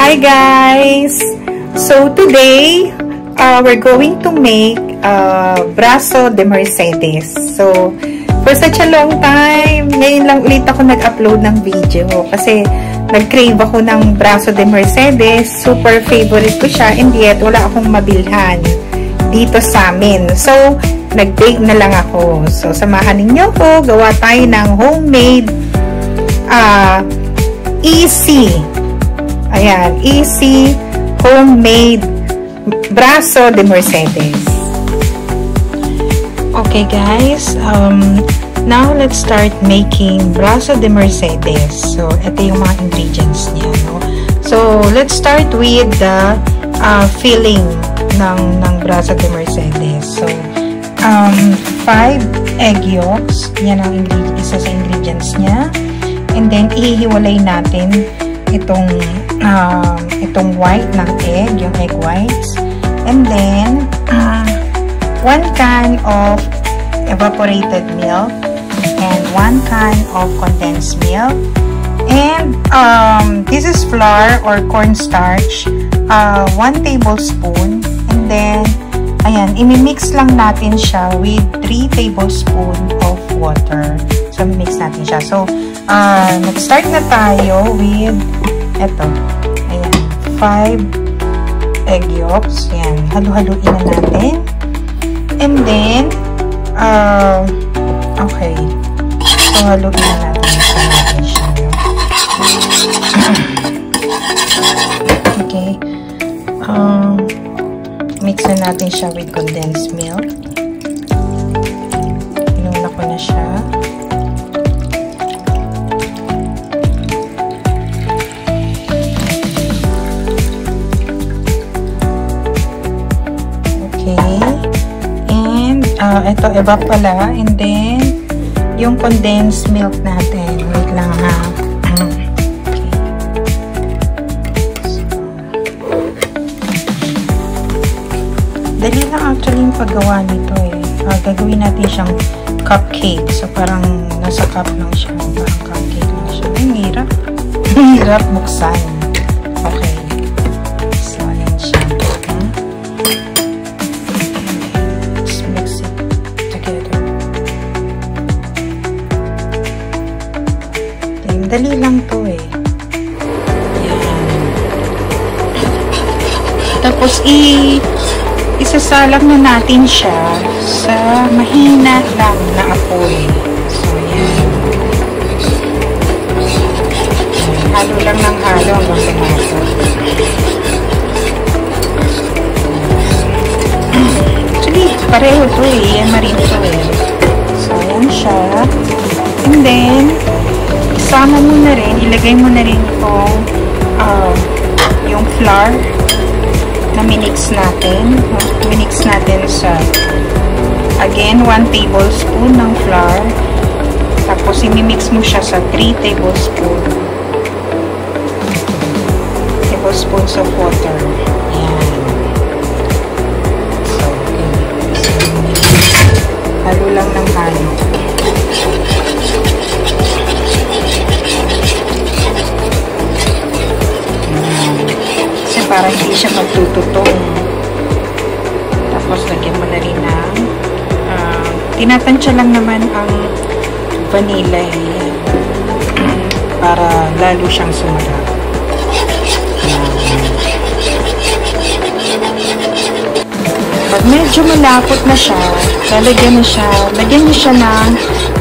Hi guys! So today, we're going to make braso de Mercedes. So, for such a long time, ngayon lang ulit ako nag-upload ng video kasi nag-crave ako ng braso de Mercedes. Super favorite ko siya and yet wala akong mabilhan dito sa amin. So, nag-bake na lang ako. So, samahan ninyo ko. Gawa tayo ng homemade easy. Ayan, easy homemade braso de Mercedes. Okay guys, now let's start making braso de Mercedes. So, ito yung mga ingredients niya, no? So, let's start with the filling ng braso de Mercedes. So, 5 egg yolks, yan ang isa sa ingredients niya. And then, ihihiwalay natin itong white ng egg, yung egg whites. And then, 1 can of evaporated milk and 1 can of condensed milk. And this is flour or cornstarch, 1 tablespoon. And then, ayan, imimix lang natin siya with 3 tablespoons of water. So, mix natin siya. So, nag-start na tayo with eto. Ayan, 5 egg yolks. Ayan, halu-haluin na natin. And then, okay. So, haluin na natin. Siya. Okay. Mix na natin siya with condensed milk. Inuna ko na siya. Ito, iba pala. And then, yung condensed milk natin. Wait lang ha. Okay. So, dali lang actually yung paggawa nito eh. Gagawin natin siyang cupcake. So, parang nasa cup lang siya. Parang cupcake lang siya. Ay, hirap. Hirap buksan. Okay. So, ayan siya. Dali lang to eh. Ayan. Tapos, isasalak na natin siya sa mahina lang na apoy. So, ayan. Halo lang ng halo hanggang pumasok. Actually, pareho to eh. Yan marin to eh. So, ayan siya. And then, isama mo na rin, ilagay mo na rin itong yung flour na minix natin. Minix natin sa again, 1 tablespoon ng flour. Tapos, imimix mo siya sa 3 tablespoons of water. Ayan. So, halo lang ng halo. Para hindi siya magtututong. Tapos, lagyan mo na rin ng tinatansya lang naman ang vanilla para lalo siyang sumarap. Pag medyo malapot na siya, lagyan niyo siya ng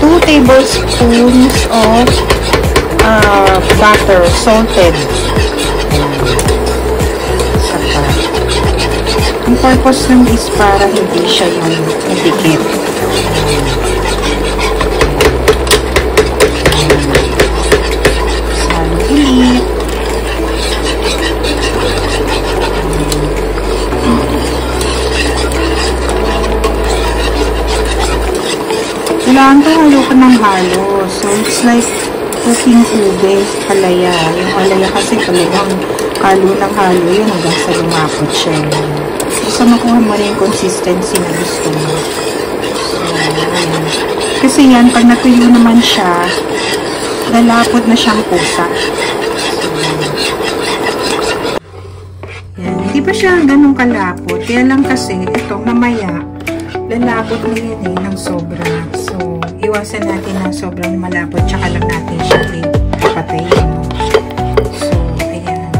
2 tablespoons of butter, salted. Ang purpose nun is para hindi siya yung dikit. Salo ulit. Kailangan ko halo ko ng halo. So, it's like cooking ube, halaya. Yung halaya kasi talagang halo ng halo yun hanggang sa lumapot siya. So, makuha mo rin yung consistency na gusto mo. So, ayan. Kasi yan, pag natuyo naman siya, lalapot na siyang pusa. Hindi pa siya ganun kalapot. Kaya lang kasi, ito, mamaya, lalapot na yan eh, ng sobra. So, iwasan natin na sobrang malapot, tsaka lang natin siya ipatayin. So, ayan.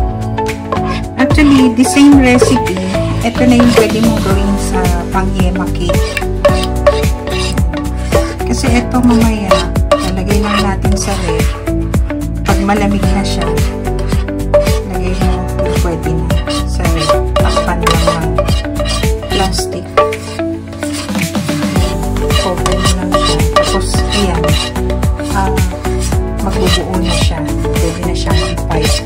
Actually, the same recipe, ito na yung pwede mong gawin sa pang-yema cake. Kasi ito mamaya, lalagay lang natin sa ref. Pag malamig na siya, lagay mo, pwede na sa ref. Takpan lang ng plastic. Cover lang siya. Tapos, ayan, magbubuo na siya. Pwede na siyang i-pipe.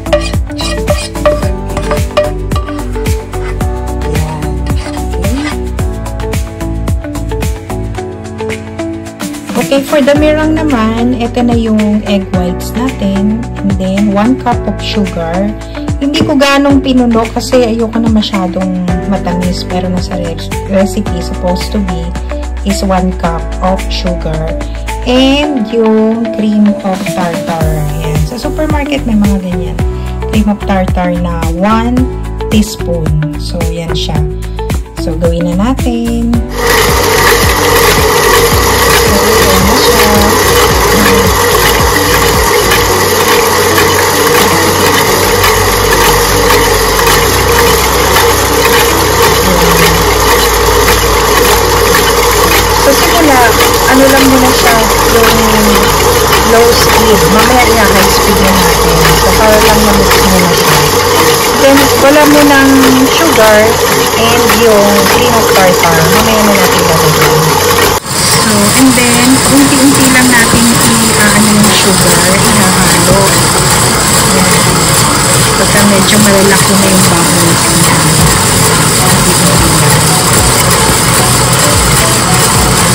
Okay, for the meringue naman, ito na yung egg whites natin. And then, 1 cup of sugar. Hindi ko ganong pinuno kasi ayoko na masyadong matamis. Pero nasa recipe, supposed to be, is 1 cup of sugar. And yung cream of tartar. Ayan. Sa supermarket, may mga ganyan. Cream of tartar na 1 teaspoon. So, yan siya. So, gawin na natin. So, simula, ano lang muna siya, yung low speed. Mamaya i-high speed na natin. So, para lang na-mix muna siya. Then, wala mo ng sugar and yung cream of tartar. Mamaya na natin lalagyan. So, and then, unti-unti lang natin i-ano yung sugar, ihahalo. Yan. Pagka medyo malalaki na yung bubbles niya.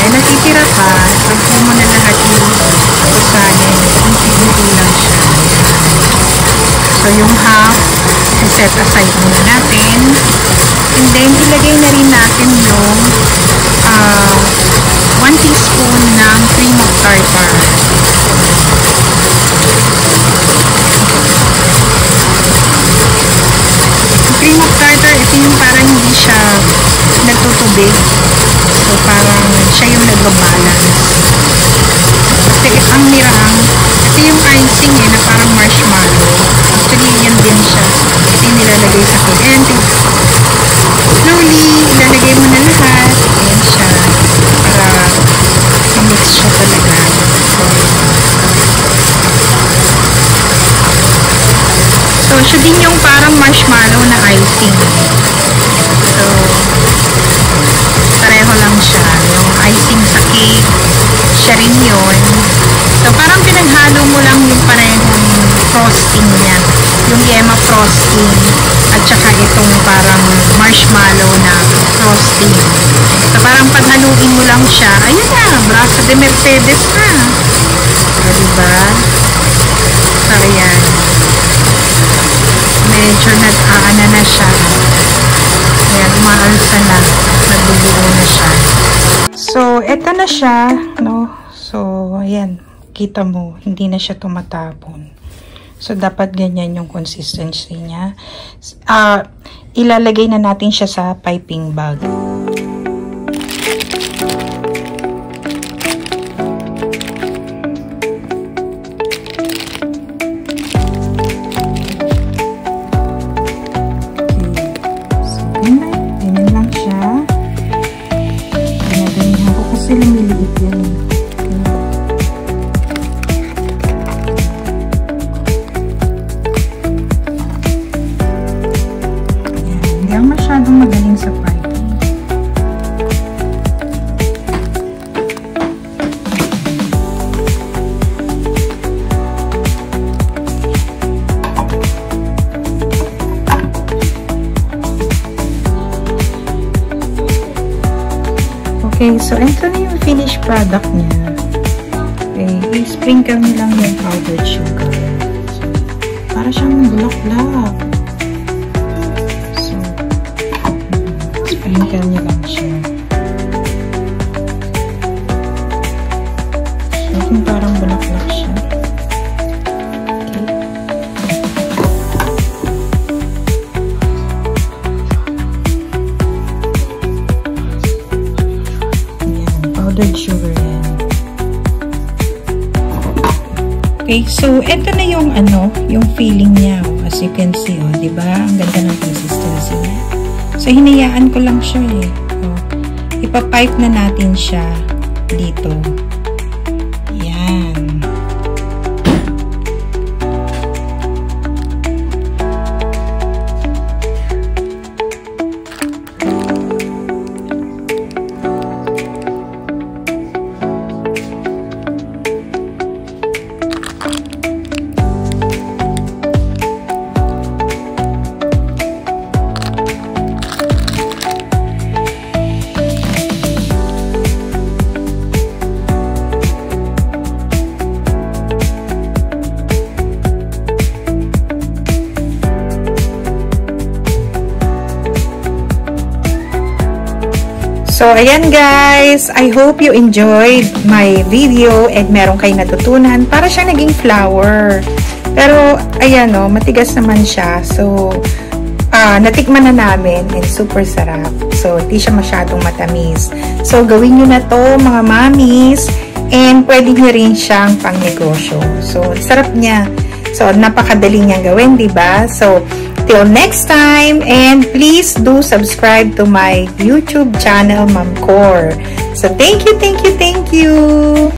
May natitira pa, pag mo na lahat yung kusanin, unti-unti lang siya. So, yung half, set aside muna natin. And then, ilagay na rin natin yung 1 teaspoon ng cream of tartar. Yung cream of tartar, ito yung parang hindi siya nagtutubig. So, parang siya yung nagbabalance. Kasi ang meringue, ito yung icing na parang marshmallow. Actually, yan din siya. Ito yung nilalagay sa cake. Slowly, ilalagay mo na lahat. Ayan siya. Para ma-mix siya talaga. So, siya din yung parang marshmallow na icing. So, pareho lang siya. Yung icing sa cake, siya rin yun. So, parang pinaghalo mo lang yung parehong frosting niya. Yung yema frosting at saka itong parang marshmallow na frosting. So, parang paghaluin mo lang siya. Ayun na, Brazo de Mercedes na. So, diba? So, ayan. Medyo nag-aana na siya. Ayan, umaalsa na. Nagbubuo na siya. So, eto na siya, no? So, ayan. Kita mo, hindi na siya tumatapon. So, dapat ganyan yung consistency niya. Ilalagay na natin siya sa piping bag. Lumiliit yan. Hindi ako masyadong magaling sa piping. Okay, so ito na yung finished product niya. Okay, i-sprinkle nyo lang yung powdered sugar. So, para siyang bulak-bulak. So, sprinkle nyo lang siya. So, yung parang bulak-bulak siya. Okay. So, ito na yung yung feeling niya. As you can see, diba? Ang ganda ng consistency niya. So, hinayaan ko lang siya eh. Ipapipe na natin siya dito. Yan. So, ayan guys, I hope you enjoyed my video and meron kayo natutunan. Para siya naging flower. Pero, ayan matigas naman siya. So, natikman na namin and super sarap. So, hindi siya masyadong matamis. So, gawin nyo na to mga mamis and pwede nyo rin siyang pang negosyo. So, sarap niya. So, napakadali niyang gawin, diba? So, till next time, and please do subscribe to my YouTube channel, Ma'am Core. So, thank you, thank you, thank you!